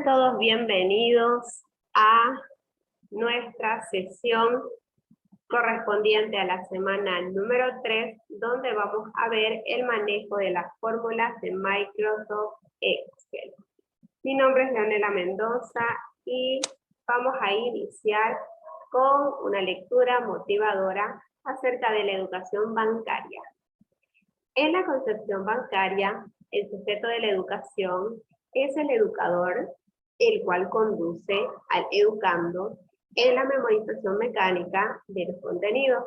todos bienvenidos a nuestra sesión correspondiente a la semana número 3, donde vamos a ver el manejo de las fórmulas de Microsoft Excel. Mi nombre es Leonela Mendoza y vamos a iniciar con una lectura motivadora acerca de la educación bancaria. En la concepción bancaria, el sujeto de la educación es el educador, el cual conduce al educando en la memorización mecánica de los contenidos.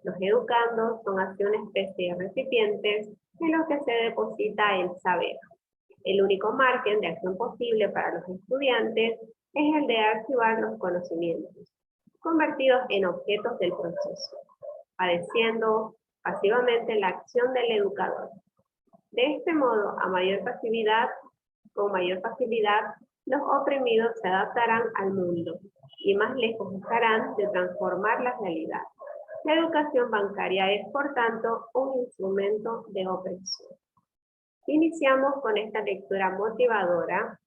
Los educandos son así una especie de recipientes en los que se deposita el saber. El único margen de acción posible para los estudiantes es el de archivar los conocimientos, convertidos en objetos del proceso, padeciendo pasivamente la acción del educador. De este modo, con mayor facilidad, los oprimidos se adaptarán al mundo y más lejos estarán de transformar la realidad. La educación bancaria es, por tanto, un instrumento de opresión. Iniciamos con esta lectura motivadora,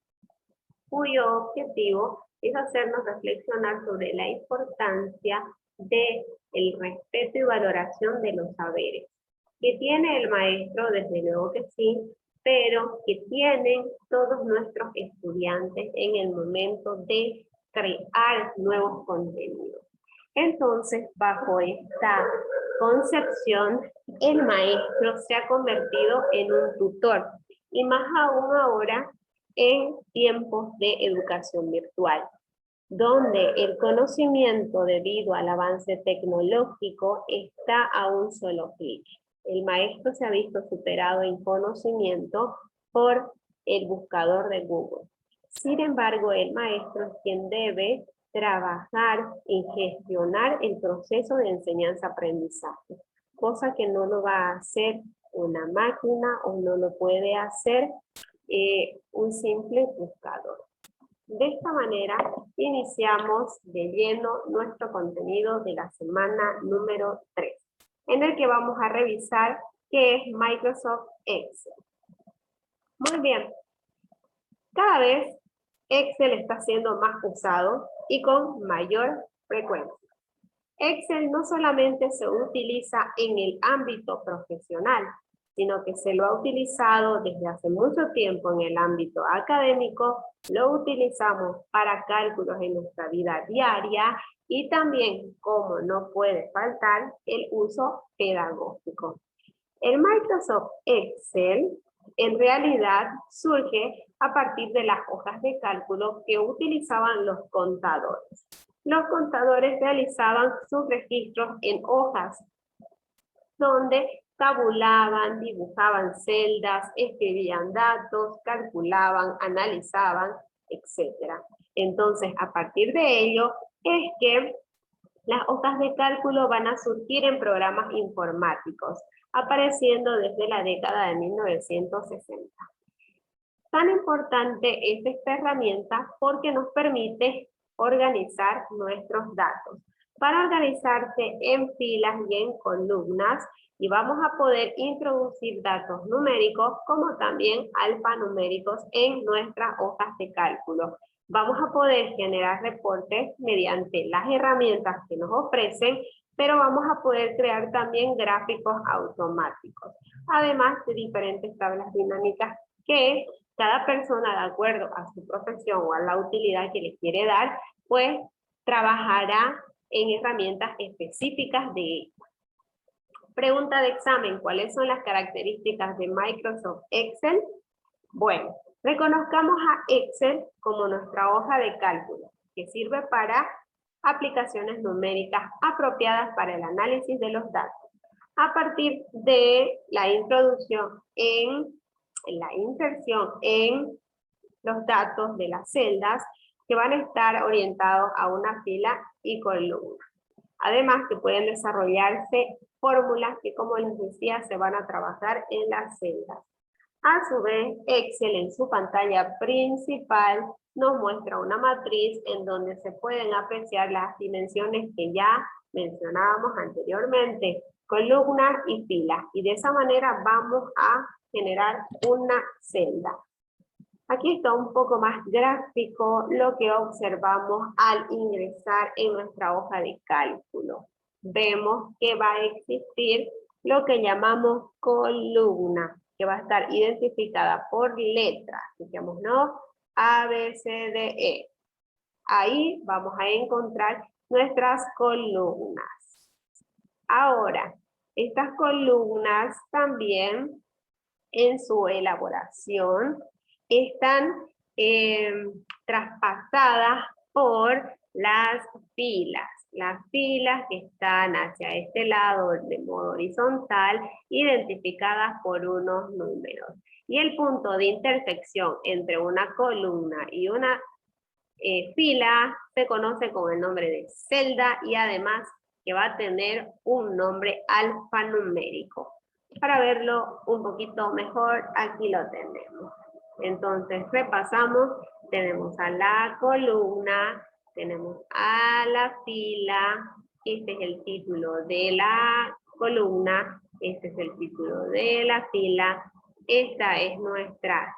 cuyo objetivo es hacernos reflexionar sobre la importancia del respeto y valoración de los saberes, que tiene el maestro, desde luego que sí, pero que tienen todos nuestros estudiantes en el momento de crear nuevos contenidos. Entonces, bajo esta concepción, el maestro se ha convertido en un tutor, y más aún ahora en tiempos de educación virtual, donde el conocimiento debido al avance tecnológico está a un solo clic. El maestro se ha visto superado en conocimiento por el buscador de Google. Sin embargo, el maestro es quien debe trabajar en gestionar el proceso de enseñanza-aprendizaje, cosa que no lo va a hacer una máquina o no lo puede hacer un simple buscador. De esta manera, iniciamos de lleno nuestro contenido de la semana número 3, en el que vamos a revisar qué es Microsoft Excel. Muy bien, cada vez Excel está siendo más usado y con mayor frecuencia. Excel no solamente se utiliza en el ámbito profesional, sino que se lo ha utilizado desde hace mucho tiempo en el ámbito académico, lo utilizamos para cálculos en nuestra vida diaria y también, como no puede faltar, el uso pedagógico. El Microsoft Excel en realidad surge a partir de las hojas de cálculo que utilizaban los contadores. Los contadores realizaban sus registros en hojas, donde tabulaban, dibujaban celdas, escribían datos, calculaban, analizaban, etc. Entonces, a partir de ello, es que las hojas de cálculo van a surgir en programas informáticos, apareciendo desde la década de 1960. Tan importante es esta herramienta porque nos permite organizar nuestros datos. Para organizarse en filas y en columnas, y vamos a poder introducir datos numéricos como también alfanuméricos en nuestras hojas de cálculo. Vamos a poder generar reportes mediante las herramientas que nos ofrecen, pero vamos a poder crear también gráficos automáticos, además de diferentes tablas dinámicas que cada persona, de acuerdo a su profesión o a la utilidad que le quiere dar, pues trabajará en herramientas específicas de ella. Pregunta de examen: ¿cuáles son las características de Microsoft Excel? Bueno, reconozcamos a Excel como nuestra hoja de cálculo, que sirve para aplicaciones numéricas apropiadas para el análisis de los datos. A partir de la inserción en los datos de las celdas que van a estar orientados a una fila y columna. Además que pueden desarrollarse fórmulas que, como les decía, se van a trabajar en las celdas. A su vez, Excel en su pantalla principal nos muestra una matriz en donde se pueden apreciar las dimensiones que ya mencionábamos anteriormente, columnas y filas, y de esa manera vamos a generar una celda. Aquí está un poco más gráfico lo que observamos al ingresar en nuestra hoja de cálculo. Vemos que va a existir lo que llamamos columna, que va a estar identificada por letras. Digamos, ¿no? A, B, C, D, E. Ahí vamos a encontrar nuestras columnas. Ahora, estas columnas también en su elaboración están traspasadas por las filas que están hacia este lado de modo horizontal, identificadas por unos números. Y el punto de intersección entre una columna y una fila se conoce con el nombre de celda y además que va a tener un nombre alfanumérico. Para verlo un poquito mejor, aquí lo tenemos. Entonces repasamos, tenemos a la columna, tenemos a la fila, este es el título de la columna, este es el título de la fila, esta es nuestra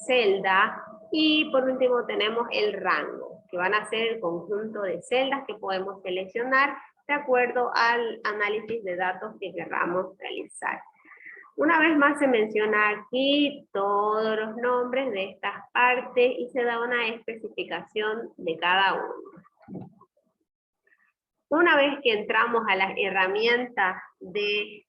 celda, y por último tenemos el rango, que van a ser el conjunto de celdas que podemos seleccionar de acuerdo al análisis de datos que queramos realizar. Una vez más se menciona aquí todos los nombres de estas partes y se da una especificación de cada uno. Una vez que entramos a las herramientas de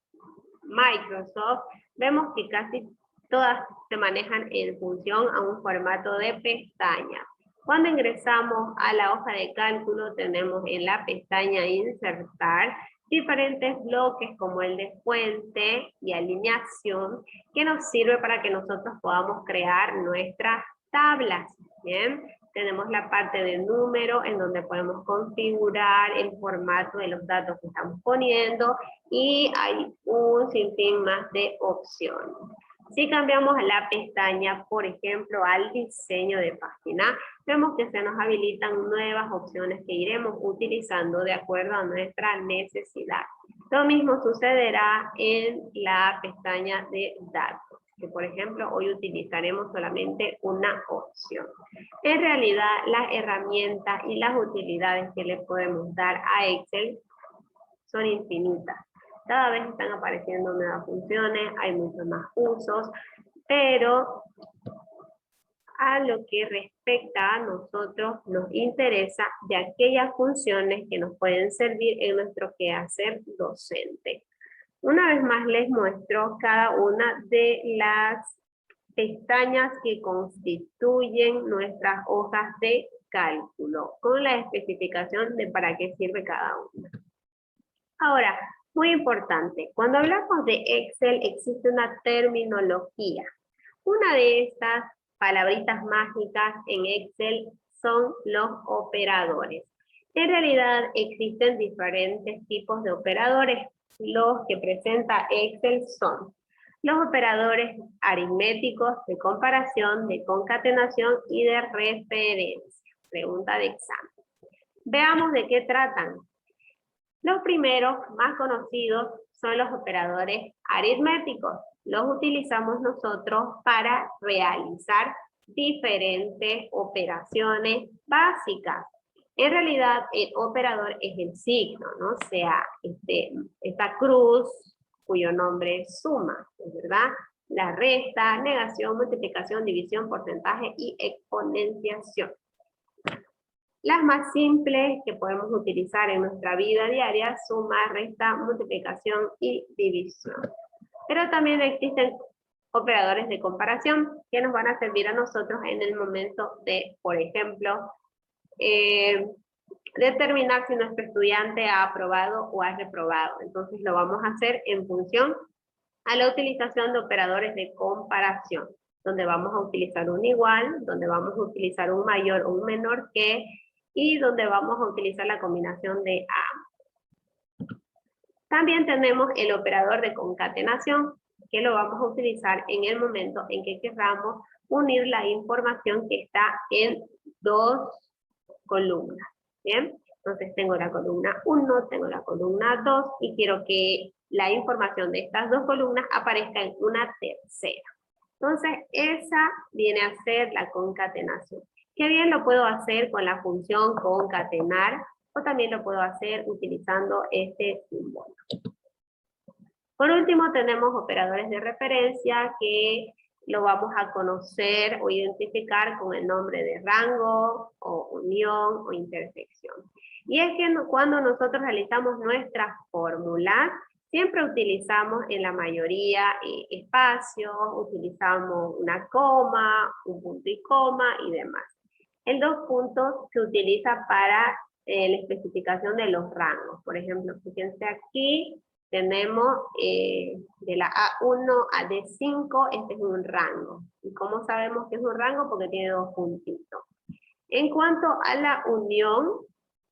Microsoft, vemos que casi todas se manejan en función a un formato de pestaña. Cuando ingresamos a la hoja de cálculo, tenemos en la pestaña Insertar diferentes bloques como el de fuente y alineación, que nos sirve para que nosotros podamos crear nuestras tablas. ¿Bien? Tenemos la parte de número, en donde podemos configurar el formato de los datos que estamos poniendo, y hay un sinfín más de opciones. Si cambiamos la pestaña, por ejemplo, al diseño de página, vemos que se nos habilitan nuevas opciones que iremos utilizando de acuerdo a nuestra necesidad. Lo mismo sucederá en la pestaña de datos, que por ejemplo hoy utilizaremos solamente una opción. En realidad, las herramientas y las utilidades que le podemos dar a Excel son infinitas. Cada vez están apareciendo nuevas funciones, hay muchos más usos, pero a lo que respecta a nosotros nos interesa de aquellas funciones que nos pueden servir en nuestro quehacer docente. Una vez más les muestro cada una de las pestañas que constituyen nuestras hojas de cálculo, con la especificación de para qué sirve cada una. Ahora, muy importante, cuando hablamos de Excel existe una terminología. Una de estas palabritas mágicas en Excel son los operadores. En realidad existen diferentes tipos de operadores. Los que presenta Excel son los operadores aritméticos, de comparación, de concatenación y de referencia. Pregunta de examen. Veamos de qué tratan. Los primeros, más conocidos, son los operadores aritméticos. Los utilizamos nosotros para realizar diferentes operaciones básicas. En realidad, el operador es el signo, ¿no? O sea, esta cruz, cuyo nombre es suma, ¿verdad? La resta, negación, multiplicación, división, porcentaje y exponenciación. Las más simples que podemos utilizar en nuestra vida diaria, suma, resta, multiplicación y división. Pero también existen operadores de comparación que nos van a servir a nosotros en el momento de, por ejemplo, determinar si nuestro estudiante ha aprobado o ha reprobado. Entonces lo vamos a hacer en función a la utilización de operadores de comparación, donde vamos a utilizar un igual, donde vamos a utilizar un mayor o un menor que, y donde vamos a utilizar la combinación de ambos. También tenemos el operador de concatenación, que lo vamos a utilizar en el momento en que queramos unir la información que está en dos columnas. ¿Bien? Entonces tengo la columna 1, tengo la columna 2, y quiero que la información de estas dos columnas aparezca en una tercera. Entonces, esa viene a ser la concatenación. Que bien lo puedo hacer con la función concatenar, o también lo puedo hacer utilizando este símbolo. Por último, tenemos operadores de referencia que lo vamos a conocer o identificar con el nombre de rango, o unión, o intersección. Y es que cuando nosotros realizamos nuestras fórmulas, siempre utilizamos en la mayoría espacios, utilizamos una coma, un punto y coma y demás. El dos puntos se utiliza para la especificación de los rangos. Por ejemplo, fíjense aquí, tenemos de la A1 a D5, este es un rango. ¿Y cómo sabemos que es un rango? Porque tiene dos puntitos. En cuanto a la unión,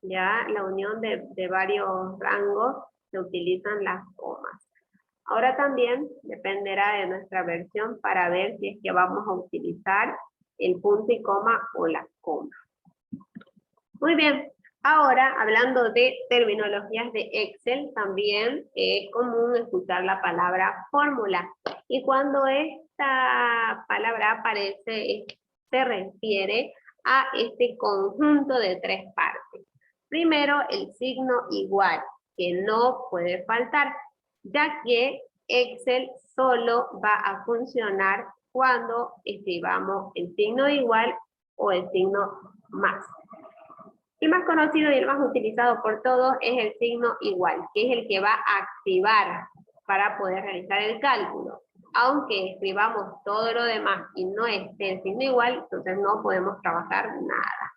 ya la unión de varios rangos, se utilizan las comas. Ahora también dependerá de nuestra versión para ver si es que vamos a utilizar el punto y coma o la coma. Muy bien, ahora hablando de terminologías de Excel, también es común escuchar la palabra fórmula. Y cuando esta palabra aparece, se refiere a este conjunto de tres partes. Primero, el signo igual, que no puede faltar, ya que Excel solo va a funcionar cuando escribamos el signo igual o el signo más. El más conocido y el más utilizado por todos es el signo igual, que es el que va a activar para poder realizar el cálculo. Aunque escribamos todo lo demás y no esté el signo igual, entonces no podemos trabajar nada.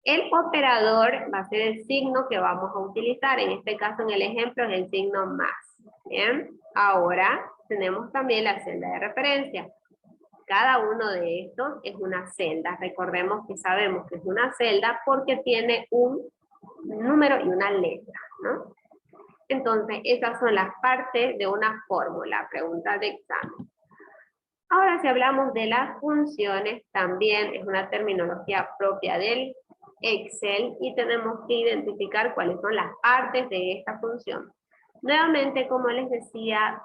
El operador va a ser el signo que vamos a utilizar, en este caso en el ejemplo es el signo más. Bien, ahora tenemos también la celda de referencia. Cada uno de estos es una celda. Recordemos que sabemos que es una celda porque tiene un número y una letra, ¿no? Entonces, esas son las partes de una fórmula, pregunta de examen. Ahora, si hablamos de las funciones, también es una terminología propia del Excel y tenemos que identificar cuáles son las partes de esta función. Nuevamente, como les decía,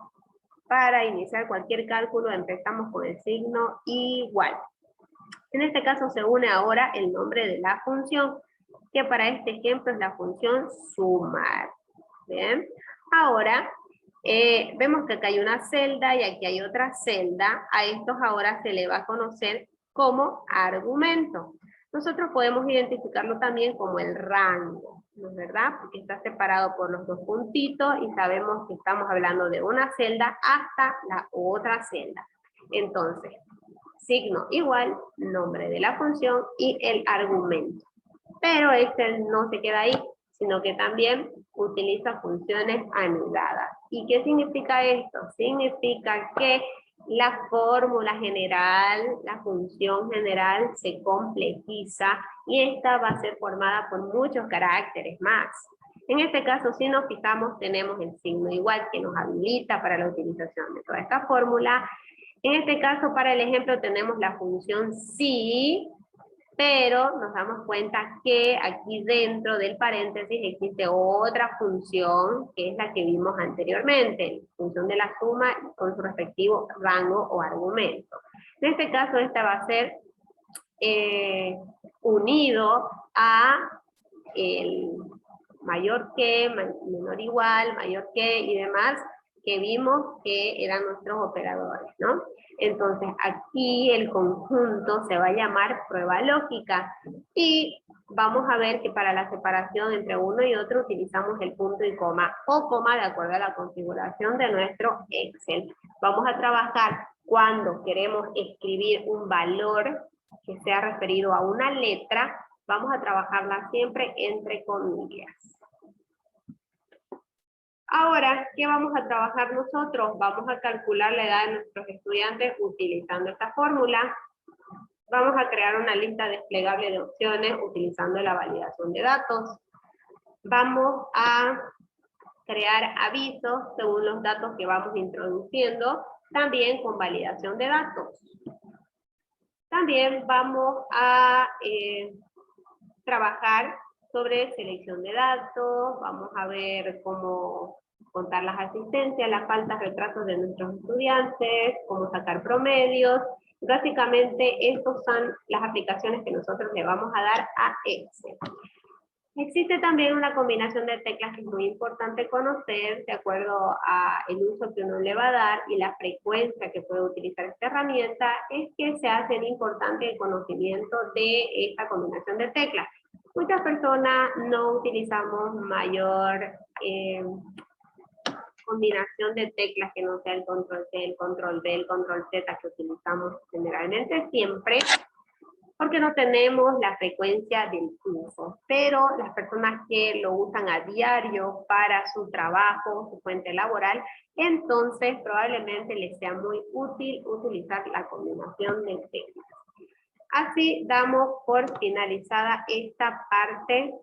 para iniciar cualquier cálculo empezamos con el signo igual. En este caso se une ahora el nombre de la función, que para este ejemplo es la función sumar. Bien, ahora vemos que acá hay una celda y aquí hay otra celda. A estos ahora se le va a conocer como argumento. Nosotros podemos identificarlo también como el rango, ¿no es verdad? Porque está separado por los dos puntitos y sabemos que estamos hablando de una celda hasta la otra celda. Entonces, signo igual, nombre de la función y el argumento. Pero este no se queda ahí, sino que también utiliza funciones anuladas. ¿Y qué significa esto? Significa que la fórmula general, la función general se complejiza y esta va a ser formada por muchos caracteres más. En este caso, si nos fijamos, tenemos el signo igual que nos habilita para la utilización de toda esta fórmula. En este caso, para el ejemplo, tenemos la función sí, pero nos damos cuenta que aquí dentro del paréntesis existe otra función que es la que vimos anteriormente, la función de la suma con su respectivo rango o argumento. En este caso esta va a ser unido a el mayor que, menor igual, mayor que y demás, que vimos que eran nuestros operadores, ¿no? Entonces aquí el conjunto se va a llamar prueba lógica y vamos a ver que para la separación entre uno y otro utilizamos el punto y coma o coma de acuerdo a la configuración de nuestro Excel. Vamos a trabajar cuando queremos escribir un valor que sea referido a una letra, vamos a trabajarla siempre entre comillas. Ahora, ¿qué vamos a trabajar nosotros? Vamos a calcular la edad de nuestros estudiantes utilizando esta fórmula. Vamos a crear una lista desplegable de opciones utilizando la validación de datos. Vamos a crear avisos según los datos que vamos introduciendo, también con validación de datos. También vamos a trabajar sobre selección de datos, vamos a ver cómo contar las asistencias, las faltas, retrasos de nuestros estudiantes, cómo sacar promedios. Básicamente, estas son las aplicaciones que nosotros le vamos a dar a Excel. Existe también una combinación de teclas que es muy importante conocer de acuerdo al uso que uno le va a dar y la frecuencia que puede utilizar esta herramienta, es que se hace importante el conocimiento de esta combinación de teclas. Muchas personas no utilizamos mayor combinación de teclas que no sea el control C, el control B, el control Z que utilizamos generalmente siempre, porque no tenemos la frecuencia del uso, pero las personas que lo usan a diario para su trabajo, su fuente laboral, entonces probablemente les sea muy útil utilizar la combinación de teclas. Así damos por finalizada esta parte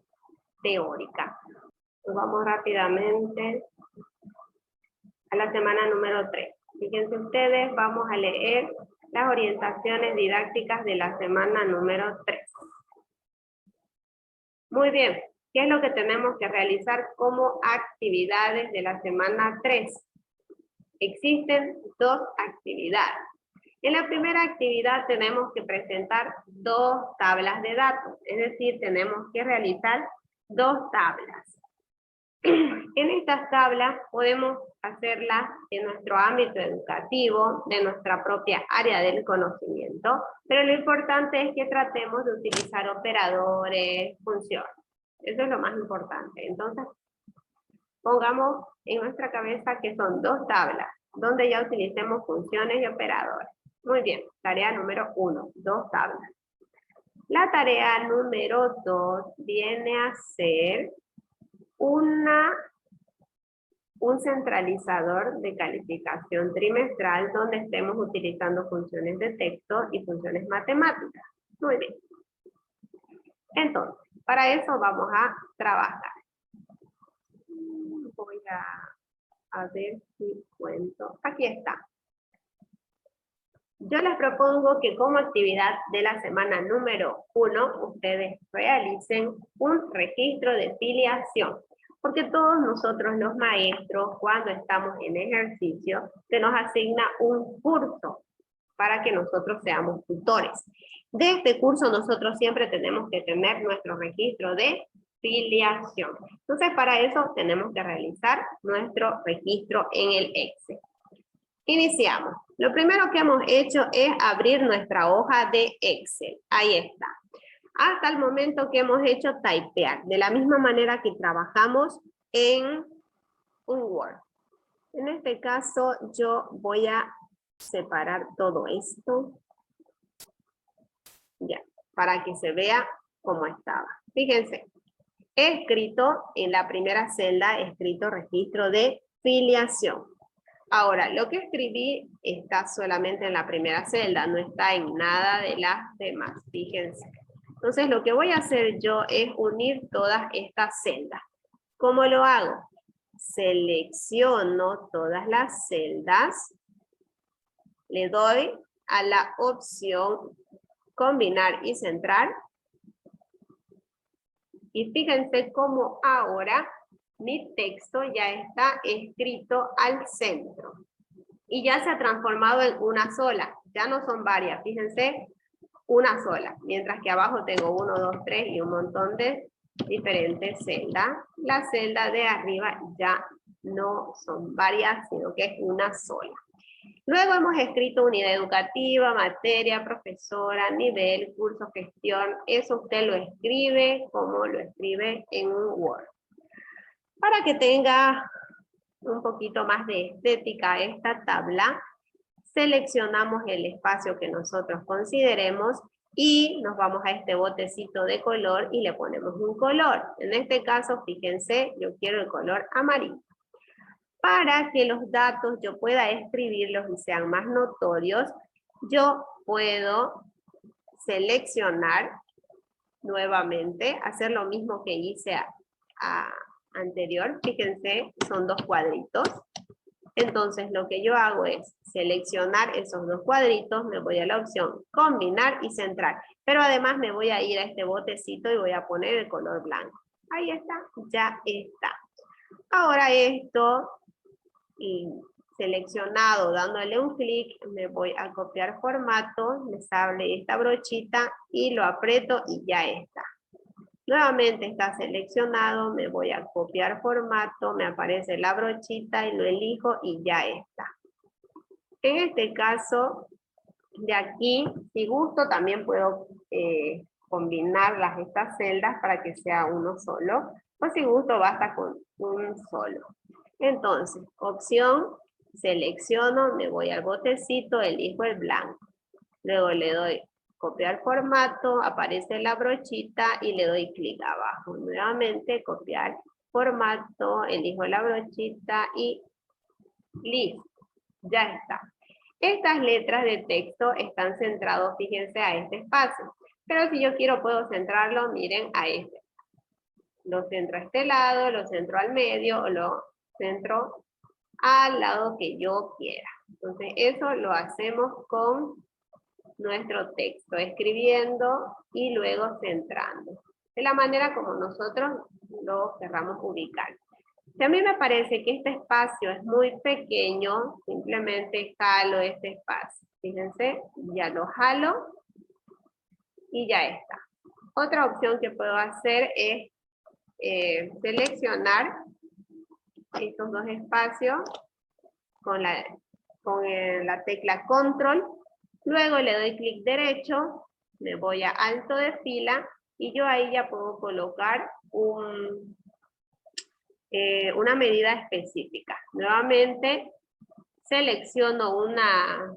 teórica. Nos vamos rápidamente a la semana número 3. Fíjense ustedes, vamos a leer las orientaciones didácticas de la semana número 3. Muy bien, ¿qué es lo que tenemos que realizar como actividades de la semana 3? Existen 2 actividades. En la primera actividad tenemos que presentar 2 tablas de datos, es decir, tenemos que realizar 2 tablas. En estas tablas podemos hacerlas en nuestro ámbito educativo, de nuestra propia área del conocimiento, pero lo importante es que tratemos de utilizar operadores, funciones. Eso es lo más importante. Entonces, pongamos en nuestra cabeza que son 2 tablas, donde ya utilicemos funciones y operadores. Muy bien, tarea número 1, 2 tablas. La tarea número 2 viene a ser un centralizador de calificación trimestral donde estemos utilizando funciones de texto y funciones matemáticas. Muy bien. Entonces, para eso vamos a trabajar. Voy a ver si cuento. Aquí está. Yo les propongo que como actividad de la semana número 1, ustedes realicen un registro de filiación. Porque todos nosotros los maestros, cuando estamos en ejercicio, se nos asigna un curso para que nosotros seamos tutores. De este curso nosotros siempre tenemos que tener nuestro registro de filiación. Entonces para eso tenemos que realizar nuestro registro en el Excel. Iniciamos. Lo primero que hemos hecho es abrir nuestra hoja de Excel. Ahí está. Hasta el momento que hemos hecho typear, de la misma manera que trabajamos en un Word. En este caso yo voy a separar todo esto, ya, para que se vea cómo estaba. Fíjense, he escrito en la primera celda, he escrito registro de filiación. Ahora, lo que escribí está solamente en la primera celda, no está en nada de las demás, fíjense. Entonces, lo que voy a hacer yo es unir todas estas celdas. ¿Cómo lo hago? Selecciono todas las celdas, le doy a la opción combinar y centrar, y fíjense cómo ahora mi texto ya está escrito al centro. Y ya se ha transformado en una sola. Ya no son varias, fíjense, una sola. Mientras que abajo tengo 1, 2, 3 y un montón de diferentes celdas. La celda de arriba ya no son varias, sino que es una sola. Luego hemos escrito unidad educativa, materia, profesora, nivel, curso, gestión. Eso usted lo escribe como lo escribe en un Word. Para que tenga un poquito más de estética esta tabla, seleccionamos el espacio que nosotros consideremos y nos vamos a este botecito de color y le ponemos un color. En este caso, fíjense, yo quiero el color amarillo. Para que los datos yo pueda escribirlos y sean más notorios, yo puedo seleccionar nuevamente, hacer lo mismo que hice anterior. Fíjense, son 2 cuadritos. Entonces lo que yo hago es seleccionar esos 2 cuadritos, me voy a la opción combinar y centrar. Pero además me voy a ir a este botecito y voy a poner el color blanco. Ahí está, ya está. Ahora esto y seleccionado dándole un clic, me voy a copiar formato, me sale esta brochita y lo aprieto y ya está. Nuevamente está seleccionado, me voy a copiar formato, me aparece la brochita y lo elijo y ya está. En este caso, de aquí, si gusto, también puedo combinar estas celdas para que sea uno solo, o si gusto basta con un solo. Entonces, opción, selecciono, me voy al botecito, elijo el blanco. Luego le doy copiar formato, aparece la brochita y le doy clic abajo. Nuevamente, copiar formato, elijo la brochita y listo, ya está. Estas letras de texto están centrados, fíjense, a este espacio. Pero si yo quiero, puedo centrarlo, miren, a este. Lo centro a este lado, lo centro al medio, o lo centro al lado que yo quiera. Entonces, eso lo hacemos con nuestro texto, escribiendo y luego centrando. De la manera como nosotros lo querramos ubicar. Si a mí me parece que este espacio es muy pequeño, simplemente jalo este espacio. Fíjense, ya lo jalo y ya está. Otra opción que puedo hacer es seleccionar estos dos espacios con la tecla control. Luego le doy clic derecho, me voy a alto de fila y yo ahí ya puedo colocar una medida específica. Nuevamente selecciono una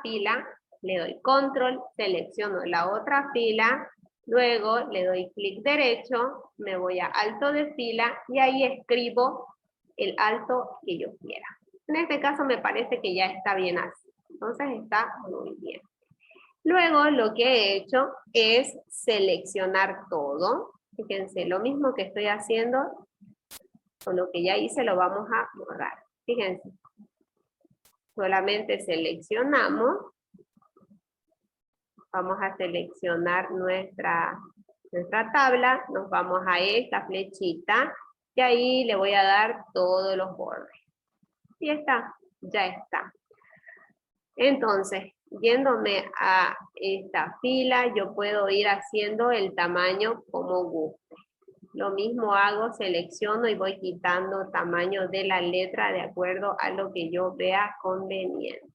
fila, le doy control, selecciono la otra fila, luego le doy clic derecho, me voy a alto de fila y ahí escribo el alto que yo quiera. En este caso me parece que ya está bien así, entonces está muy bien. Luego lo que he hecho es seleccionar todo. Fíjense, lo mismo que estoy haciendo con lo que ya hice lo vamos a borrar. Fíjense, solamente seleccionamos. Vamos a seleccionar nuestra tabla, nos vamos a esta flechita y ahí le voy a dar todos los bordes. Y está, ya está. Entonces, yéndome a esta fila, yo puedo ir haciendo el tamaño como guste. Lo mismo hago, selecciono y voy quitando tamaño de la letra de acuerdo a lo que yo vea conveniente.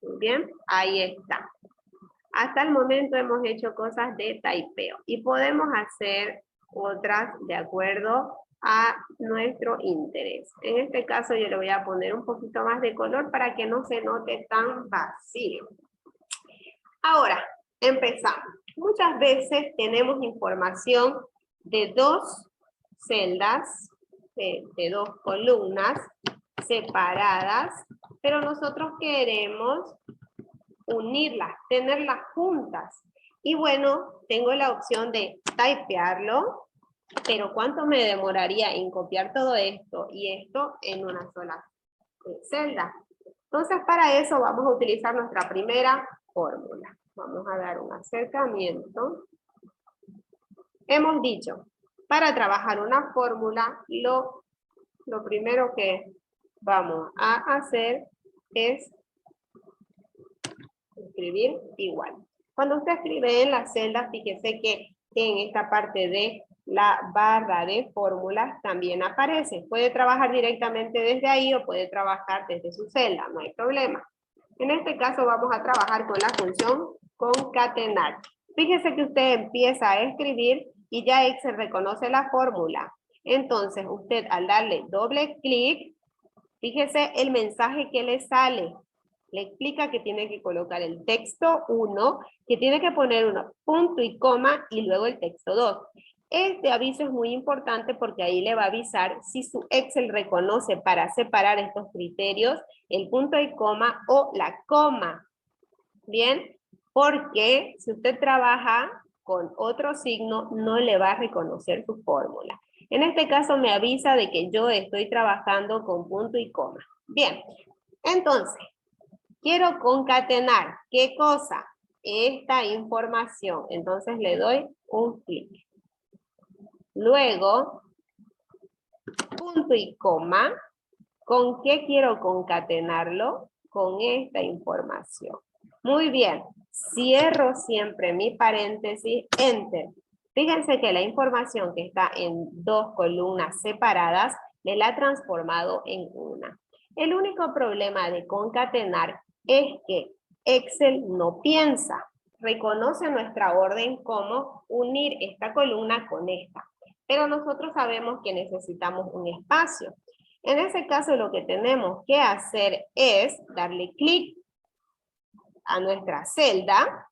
Muy bien, ahí está. Hasta el momento hemos hecho cosas de typeo y podemos hacer otras de acuerdo a nuestro interés. En este caso yo le voy a poner un poquito más de color para que no se note tan vacío. Ahora, empezamos. Muchas veces tenemos información de dos celdas, de dos columnas separadas, pero nosotros queremos unirlas, tenerlas juntas. Y bueno, tengo la opción de typearlo, pero ¿cuánto me demoraría en copiar todo esto y esto en una sola celda? Entonces, para eso vamos a utilizar nuestra primera fórmula. Vamos a dar un acercamiento. Hemos dicho, para trabajar una fórmula, lo primero que vamos a hacer es escribir igual. Cuando usted escribe en la celda, fíjese que en esta parte de la barra de fórmulas también aparece. Puede trabajar directamente desde ahí o puede trabajar desde su celda, no hay problema. En este caso vamos a trabajar con la función concatenar. Fíjese que usted empieza a escribir y ya Excel reconoce la fórmula. Entonces usted al darle doble clic, fíjese el mensaje que le sale. Le explica que tiene que colocar el texto 1, que tiene que poner un punto y coma y luego el texto 2. Este aviso es muy importante porque ahí le va a avisar si su Excel reconoce para separar estos criterios el punto y coma o la coma. Bien, porque si usted trabaja con otro signo no le va a reconocer su fórmula. En este caso me avisa de que yo estoy trabajando con punto y coma. Bien, entonces, quiero concatenar, ¿qué cosa? Esta información. Entonces le doy un clic. Luego, punto y coma. ¿Con qué quiero concatenarlo? Con esta información. Muy bien, cierro siempre mi paréntesis, enter. Fíjense que la información que está en dos columnas separadas, me la ha transformado en una. El único problema de concatenar es que Excel no piensa. Reconoce nuestra orden como unir esta columna con esta. Pero nosotros sabemos que necesitamos un espacio. En ese caso lo que tenemos que hacer es darle clic a nuestra celda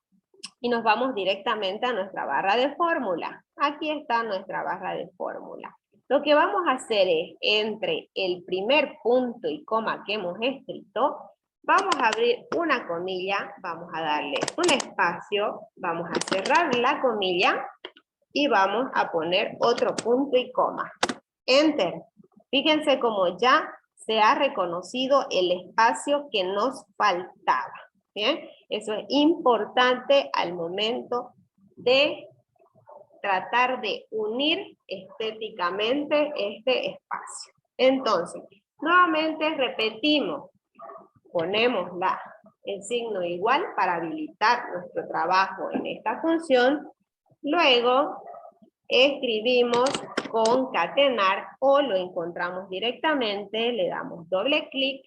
y nos vamos directamente a nuestra barra de fórmula. Aquí está nuestra barra de fórmula. Lo que vamos a hacer es, entre el primer punto y coma que hemos escrito, vamos a abrir una comilla, vamos a darle un espacio, vamos a cerrar la comilla y vamos a poner otro punto y coma. Enter. Fíjense cómo ya se ha reconocido el espacio que nos faltaba. ¿Bien? Eso es importante al momento de tratar de unir estéticamente este espacio. Entonces, nuevamente repetimos, ponemos el signo igual para habilitar nuestro trabajo en esta función, luego escribimos concatenar o lo encontramos directamente, le damos doble clic,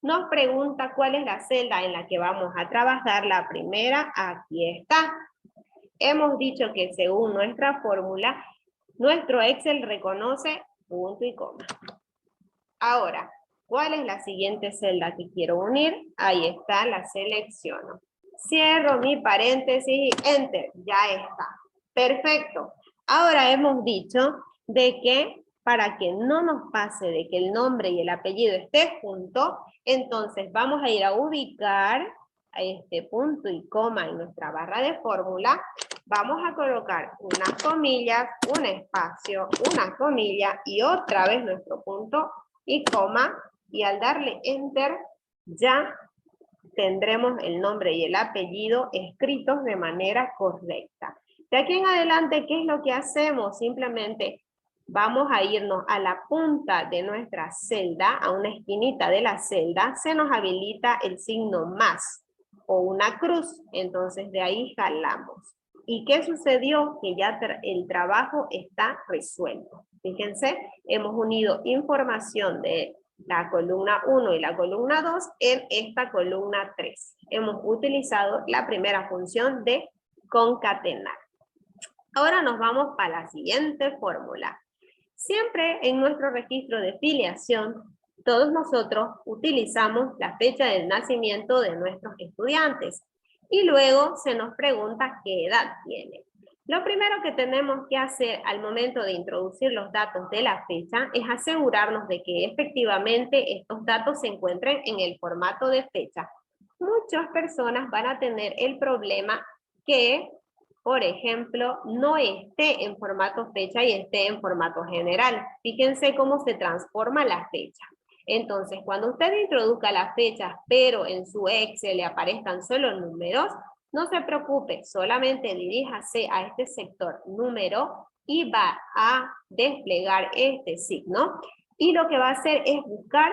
nos pregunta cuál es la celda en la que vamos a trabajar, la primera, aquí está. Hemos dicho que según nuestra fórmula, nuestro Excel reconoce punto y coma. Ahora, ¿cuál es la siguiente celda que quiero unir? Ahí está, la selecciono. Cierro mi paréntesis y enter, ya está. Perfecto. Ahora hemos dicho de que para que no nos pase de que el nombre y el apellido estén juntos, entonces vamos a ir a ubicar a este punto y coma en nuestra barra de fórmula. Vamos a colocar unas comillas, un espacio, una comilla y otra vez nuestro punto y coma. Y al darle enter ya tendremos el nombre y el apellido escritos de manera correcta. De aquí en adelante, ¿qué es lo que hacemos? Simplemente vamos a irnos a la punta de nuestra celda, a una esquinita de la celda, se nos habilita el signo más o una cruz, entonces de ahí jalamos. ¿Y qué sucedió? Que ya el trabajo está resuelto. Fíjense, hemos unido información de la columna 1 y la columna 2 en esta columna 3. Hemos utilizado la primera función de concatenar. Ahora nos vamos para la siguiente fórmula. Siempre en nuestro registro de filiación, todos nosotros utilizamos la fecha de nacimiento de nuestros estudiantes y luego se nos pregunta qué edad tiene. Lo primero que tenemos que hacer al momento de introducir los datos de la fecha es asegurarnos de que efectivamente estos datos se encuentren en el formato de fecha. Muchas personas van a tener el problema que, por ejemplo, no esté en formato fecha y esté en formato general. Fíjense cómo se transforma la fecha. Entonces, cuando usted introduzca las fechas, pero en su Excel le aparezcan solo números, no se preocupe, solamente diríjase a este sector número y va a desplegar este signo. Y lo que va a hacer es buscar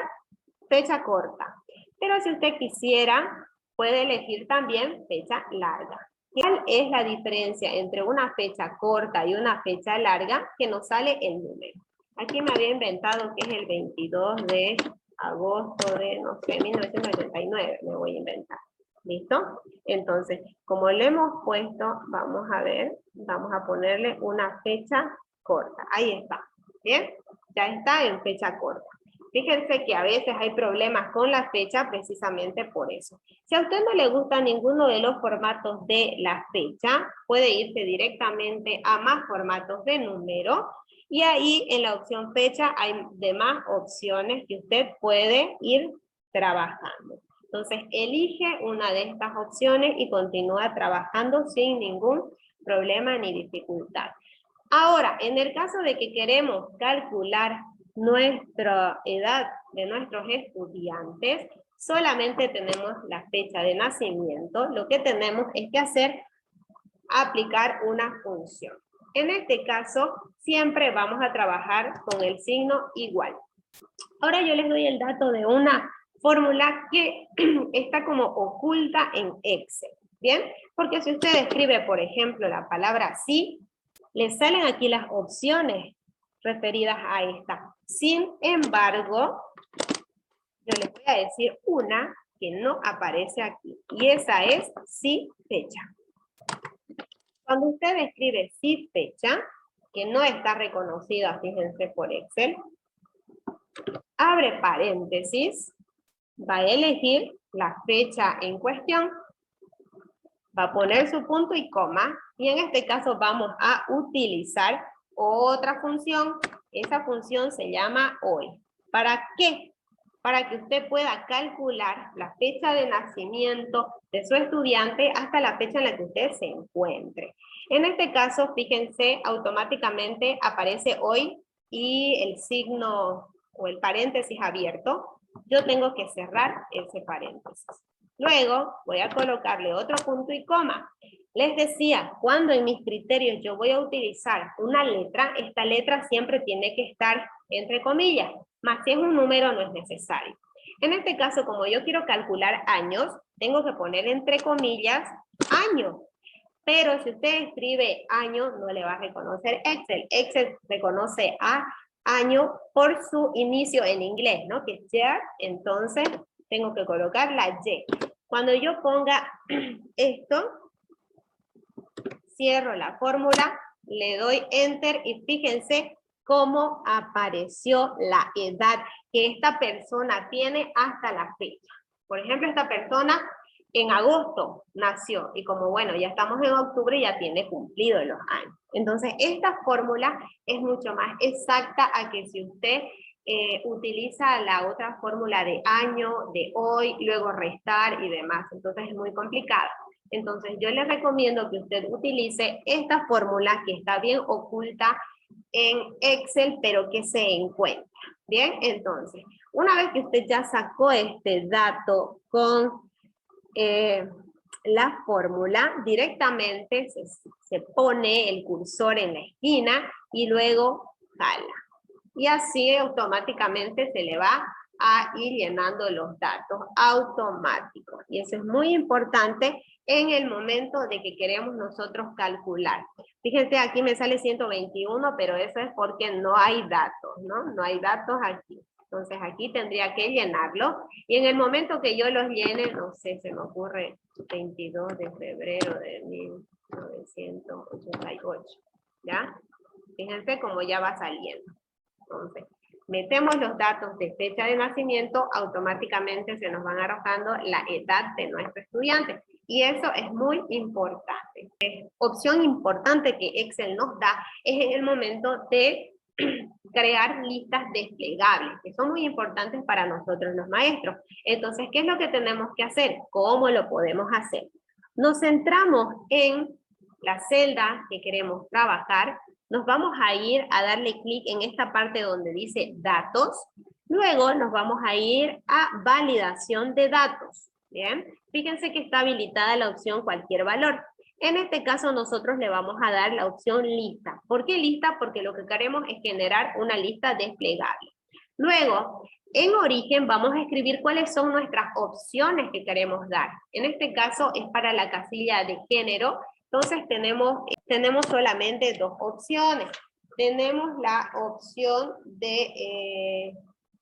fecha corta. Pero si usted quisiera, puede elegir también fecha larga. ¿Cuál es la diferencia entre una fecha corta y una fecha larga? Que nos sale el número. Aquí me había inventado que es el 22 de agosto de, no sé, 1989, me voy a inventar. ¿Listo? Entonces, como le hemos puesto, vamos a ver, vamos a ponerle una fecha corta. Ahí está. ¿Bien? Ya está en fecha corta. Fíjense que a veces hay problemas con la fecha precisamente por eso. Si a usted no le gusta ninguno de los formatos de la fecha, puede irse directamente a más formatos de número y ahí en la opción fecha hay demás opciones que usted puede ir trabajando. Entonces elige una de estas opciones y continúa trabajando sin ningún problema ni dificultad. Ahora, en el caso de que queremos calcular nuestra edad de nuestros estudiantes, solamente tenemos la fecha de nacimiento, lo que tenemos es que hacer, aplicar una función. En este caso, siempre vamos a trabajar con el signo igual. Ahora yo les doy el dato de una fórmula que está como oculta en Excel, ¿bien? Porque si usted escribe, por ejemplo, la palabra sí, le salen aquí las opciones referidas a esta. Sin embargo, yo les voy a decir una que no aparece aquí, y esa es sí fecha. Cuando usted escribe sí fecha, que no está reconocida, fíjense, por Excel, abre paréntesis, va a elegir la fecha en cuestión, va a poner su punto y coma, y en este caso vamos a utilizar otra función. Esa función se llama hoy. ¿Para qué? Para que usted pueda calcular la fecha de nacimiento de su estudiante hasta la fecha en la que usted se encuentre. En este caso, fíjense, automáticamente aparece hoy y el signo o el paréntesis abierto. Yo tengo que cerrar ese paréntesis. Luego voy a colocarle otro punto y coma. Les decía, cuando en mis criterios yo voy a utilizar una letra, esta letra siempre tiene que estar entre comillas, más si es un número no es necesario. En este caso, como yo quiero calcular años, tengo que poner entre comillas año. Pero si usted escribe año, no le va a reconocer Excel. Excel reconoce a año por su inicio en inglés, ¿no? Que es year, entonces tengo que colocar la Y. Cuando yo ponga esto, cierro la fórmula, le doy Enter y fíjense cómo apareció la edad que esta persona tiene hasta la fecha. Por ejemplo, esta persona en agosto nació y como bueno, ya estamos en octubre, ya tiene cumplido los años. Entonces, esta fórmula es mucho más exacta a que si usted utiliza la otra fórmula de año, de hoy, luego restar y demás. Entonces, es muy complicado. Entonces, yo le recomiendo que usted utilice esta fórmula que está bien oculta en Excel, pero que se encuentra. Bien, entonces, una vez que usted ya sacó este dato con la fórmula, directamente se pone el cursor en la esquina y luego jala. Y así automáticamente se le va a ir llenando los datos automáticos. Y eso es muy importante en el momento de que queremos nosotros calcular. Fíjense, aquí me sale 121, pero eso es porque no hay datos, ¿no? No hay datos aquí. Entonces aquí tendría que llenarlo. Y en el momento que yo los llene, no sé, se me ocurre 22 de febrero de 1988. ¿Ya? Fíjense cómo ya va saliendo. Entonces, metemos los datos de fecha de nacimiento, automáticamente se nos van arrojando la edad de nuestro estudiante. Y eso es muy importante. Opción importante que Excel nos da es en el momento de crear listas desplegables, que son muy importantes para nosotros los maestros. Entonces, ¿qué es lo que tenemos que hacer? ¿Cómo lo podemos hacer? Nos centramos en la celda que queremos trabajar, nos vamos a ir a darle clic en esta parte donde dice datos, luego nos vamos a ir a validación de datos, ¿bien? Fíjense que está habilitada la opción cualquier valor. En este caso nosotros le vamos a dar la opción lista. ¿Por qué lista? Porque lo que queremos es generar una lista desplegable. Luego, en origen vamos a escribir cuáles son nuestras opciones que queremos dar. En este caso es para la casilla de género. Entonces tenemos solamente dos opciones. Tenemos la opción de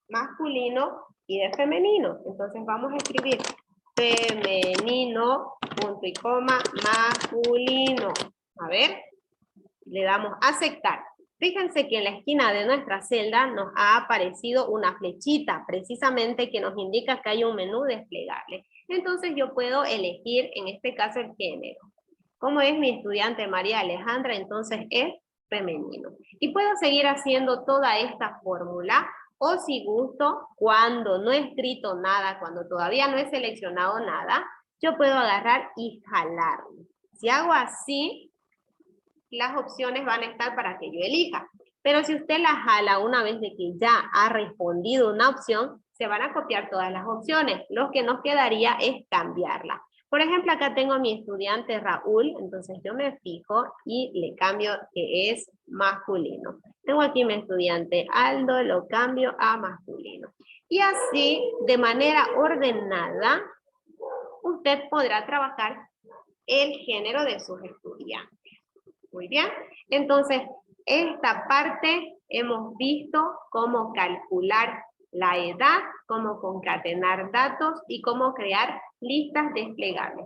masculino y de femenino. Entonces vamos a escribir femenino, punto y coma, masculino. A ver, le damos a aceptar. Fíjense que en la esquina de nuestra celda nos ha aparecido una flechita, precisamente que nos indica que hay un menú desplegable. Entonces yo puedo elegir, en este caso, el género. Como es mi estudiante María Alejandra, entonces es femenino. Y puedo seguir haciendo toda esta fórmula, o si gusto, cuando no he escrito nada, cuando todavía no he seleccionado nada, yo puedo agarrar y jalar. Si hago así, las opciones van a estar para que yo elija. Pero si usted la jala una vez de que ya ha respondido una opción, se van a copiar todas las opciones. Lo que nos quedaría es cambiarla. Por ejemplo, acá tengo a mi estudiante Raúl, entonces yo me fijo y le cambio que es masculino. Tengo aquí mi estudiante Aldo, lo cambio a masculino. Y así, de manera ordenada, usted podrá trabajar el género de sus estudiantes. Muy bien, entonces esta parte hemos visto cómo calcular la edad, cómo concatenar datos y cómo crear listas desplegables.